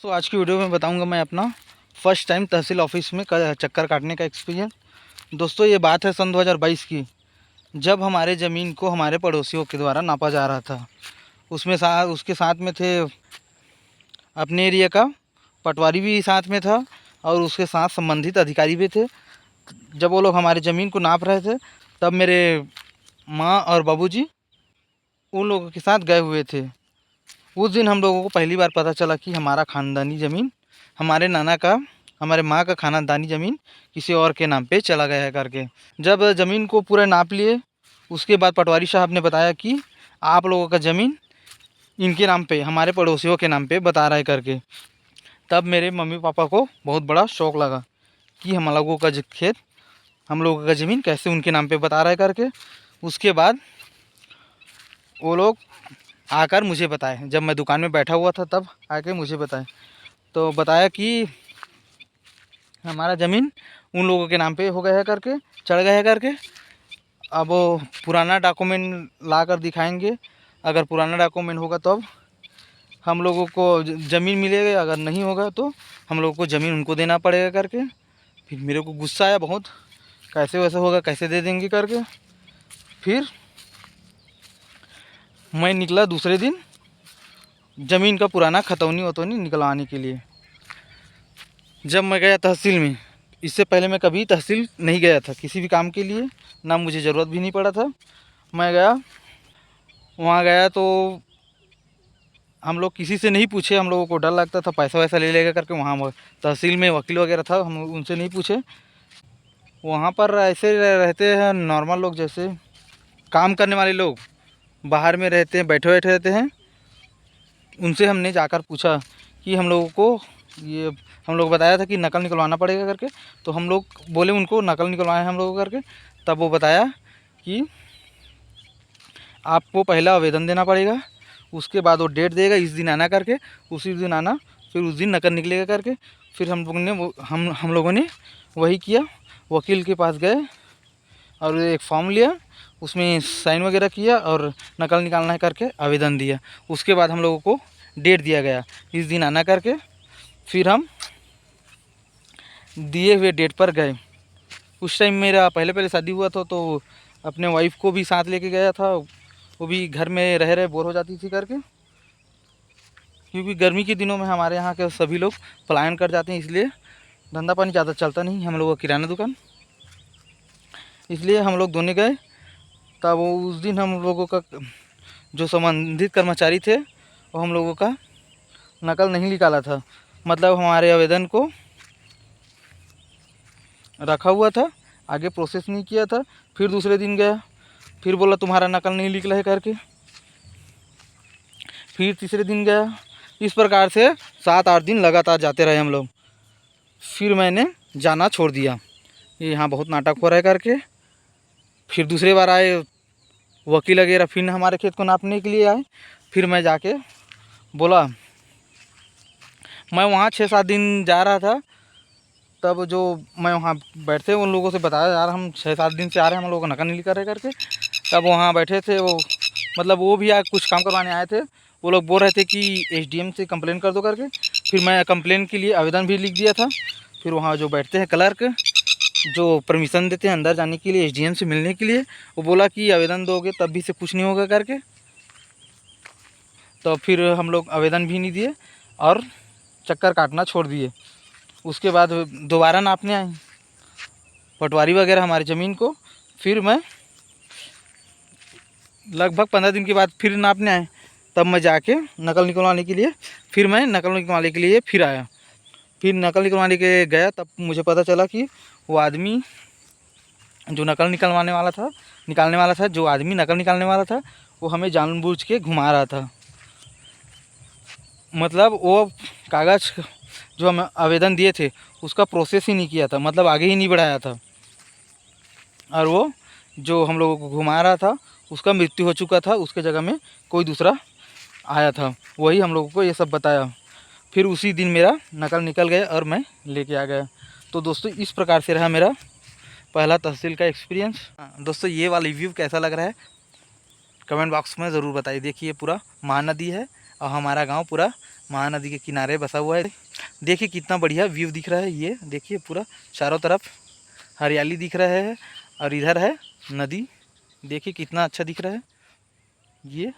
तो आज की वीडियो में बताऊंगा मैं अपना फर्स्ट टाइम तहसील ऑफिस में चक्कर काटने का एक्सपीरियंस। दोस्तों ये बात है सन 2022 की, जब हमारे ज़मीन को हमारे पड़ोसियों के द्वारा नापा जा रहा था। उसके साथ में थे अपने एरिया का पटवारी भी साथ में था और उसके साथ संबंधित अधिकारी भी थे। जब वो लोग हमारे ज़मीन को नाप रहे थे तब मेरे माँ और बाबूजी उन लोगों के साथ गए हुए थे। उस दिन हम लोगों को पहली बार पता चला कि हमारा ख़ानदानी ज़मीन, हमारे माँ का ख़ानदानी ज़मीन किसी और के नाम पे चला गया है करके। जब ज़मीन को पूरा नाप लिए उसके बाद पटवारी साहब ने बताया कि आप लोगों का ज़मीन इनके नाम पे, हमारे पड़ोसियों के नाम पे बता रहा है करके। तब मेरे मम्मी पापा को बहुत बड़ा शौक़ लगा कि हम लोगों का खेत, हम लोगों का ज़मीन कैसे उनके नाम पे बता रहा है करके। उसके बाद वो लोग आकर मुझे बताए, जब मैं दुकान में बैठा हुआ था तब आके मुझे बताए, तो बताया कि हमारा ज़मीन उन लोगों के नाम पे हो गया है करके, चढ़ गया है करके। अब वो पुराना डॉक्यूमेंट ला कर दिखाएंगे, अगर पुराना डॉक्यूमेंट होगा तो अब हम लोगों को ज़मीन मिलेगा, अगर नहीं होगा तो हम लोगों को ज़मीन उनको देना पड़ेगा करके। फिर मेरे को गुस्सा आया बहुत, कैसे वैसे होगा, कैसे दे देंगे करके। फिर मैं निकला दूसरे दिन ज़मीन का पुराना खतौनी वतौनी निकलवाने के लिए। जब मैं गया तहसील में, इससे पहले मैं कभी तहसील नहीं गया था किसी भी काम के लिए, ना मुझे ज़रूरत भी नहीं पड़ा था। मैं गया, वहाँ गया तो हम लोग किसी से नहीं पूछे, हम लोगों को डर लगता था पैसा वैसा ले लेगा करके। वहाँ तहसील में वकील वगैरह था, हम उनसे नहीं पूछे। वहाँ पर ऐसे रहते हैं नॉर्मल लोग, जैसे काम करने वाले लोग बाहर में रहते हैं, बैठे बैठे रहते हैं। उनसे हमने जाकर पूछा कि हम लोगों को ये, हम लोग बताया था कि नकल निकलवाना पड़ेगा करके। तो हम लोग बोले उनको नकल निकलवाए हम लोगों करके। तब वो बताया कि आपको पहला आवेदन देना पड़ेगा, उसके बाद वो डेट देगा इस दिन आना करके, उसी दिन आना, फिर उस दिन नकल निकलेगा करके। फिर हम लोगों ने वही किया, वकील के पास गए और एक फॉर्म लिया, उसमें साइन वगैरह किया और नकल निकालना है करके आवेदन दिया। उसके बाद हम लोगों को डेट दिया गया इस दिन आना करके। फिर हम दिए हुए डेट पर गए। उस टाइम मेरा पहले शादी हुआ था, तो अपने वाइफ को भी साथ लेके गया था। वो भी घर में रह रहे बोर हो जाती थी करके, क्योंकि गर्मी के दिनों में हमारे यहाँ के सभी लोग पलायन कर जाते हैं, इसलिए धंधा पानी ज़्यादा चलता नहीं हम लोगों का, किराना दुकान, इसलिए हम लोग दोनों गए। तब उस दिन हम लोगों का जो संबंधित कर्मचारी थे वो हम लोगों का नकल नहीं निकाला था, मतलब हमारे आवेदन को रखा हुआ था, आगे प्रोसेस नहीं किया था। फिर दूसरे दिन गया, फिर बोला तुम्हारा नकल नहीं निकला है करके। फिर तीसरे दिन गया, इस प्रकार से 7-8 दिन लगातार जाते रहे हम लोग। फिर मैंने जाना छोड़ दिया, ये यहाँ बहुत नाटक हो रहा है करके। फिर दूसरे बार आए वकील वगैरह, फिर हमारे खेत को नापने के लिए आए। फिर मैं जाके बोला, मैं वहाँ 6-7 दिन जा रहा था, तब जो मैं वहाँ बैठे उन लोगों से बताया यार हम 6-7 दिन से आ रहे हैं, हम लोगों को नकल नहीं कर रहे करके। तब वहाँ बैठे थे वो, मतलब वो भी कुछ काम करवाने आए थे। वो लोग बोल रहे थे कि एसडीएम से कंप्लेन कर दो करके। फिर मैं कंप्लेन के लिए आवेदन भी लिख दिया था। फिर वहाँ जो बैठते हैं क्लर्क, जो परमिशन देते हैं अंदर जाने के लिए एसडीएम से मिलने के लिए, वो बोला कि आवेदन दोगे तब भी से कुछ नहीं होगा करके। तो फिर हम लोग आवेदन भी नहीं दिए और चक्कर काटना छोड़ दिए। उसके बाद दोबारा नापने आए पटवारी वगैरह हमारी ज़मीन को। फिर मैं लगभग 15 दिन के बाद फिर नापने आए, तब मैं जाके नकल निकलवाने के लिए, फिर मैं नकल निकलवाने के लिए फिर आया। फिर नकल निकलवाने के गया, तब मुझे पता चला कि वो आदमी जो नकल निकालने वाला था, जो आदमी नकल निकालने वाला था, वो हमें जानबूझ के घुमा रहा था। मतलब वो कागज़ जो हम आवेदन दिए थे उसका प्रोसेस ही नहीं किया था, मतलब आगे ही नहीं बढ़ाया था। और वो जो हम लोगों को घुमा रहा था उसका मृत्यु हो चुका था, उसके जगह में कोई दूसरा आया था, वही हम लोगों को ये सब बताया। फिर उसी दिन मेरा नकल निकल गया और मैं लेके आ गया। तो दोस्तों इस प्रकार से रहा मेरा पहला तहसील का एक्सपीरियंस। दोस्तों ये वाला रिव्यू कैसा लग रहा है कमेंट बॉक्स में ज़रूर बताइए। देखिए पूरा महानदी है और हमारा गांव पूरा महानदी के किनारे बसा हुआ है। देखिए कितना बढ़िया व्यू दिख रहा है, ये देखिए पूरा चारों तरफ हरियाली दिख रहा है और इधर है नदी, देखिए कितना अच्छा दिख रहा है ये।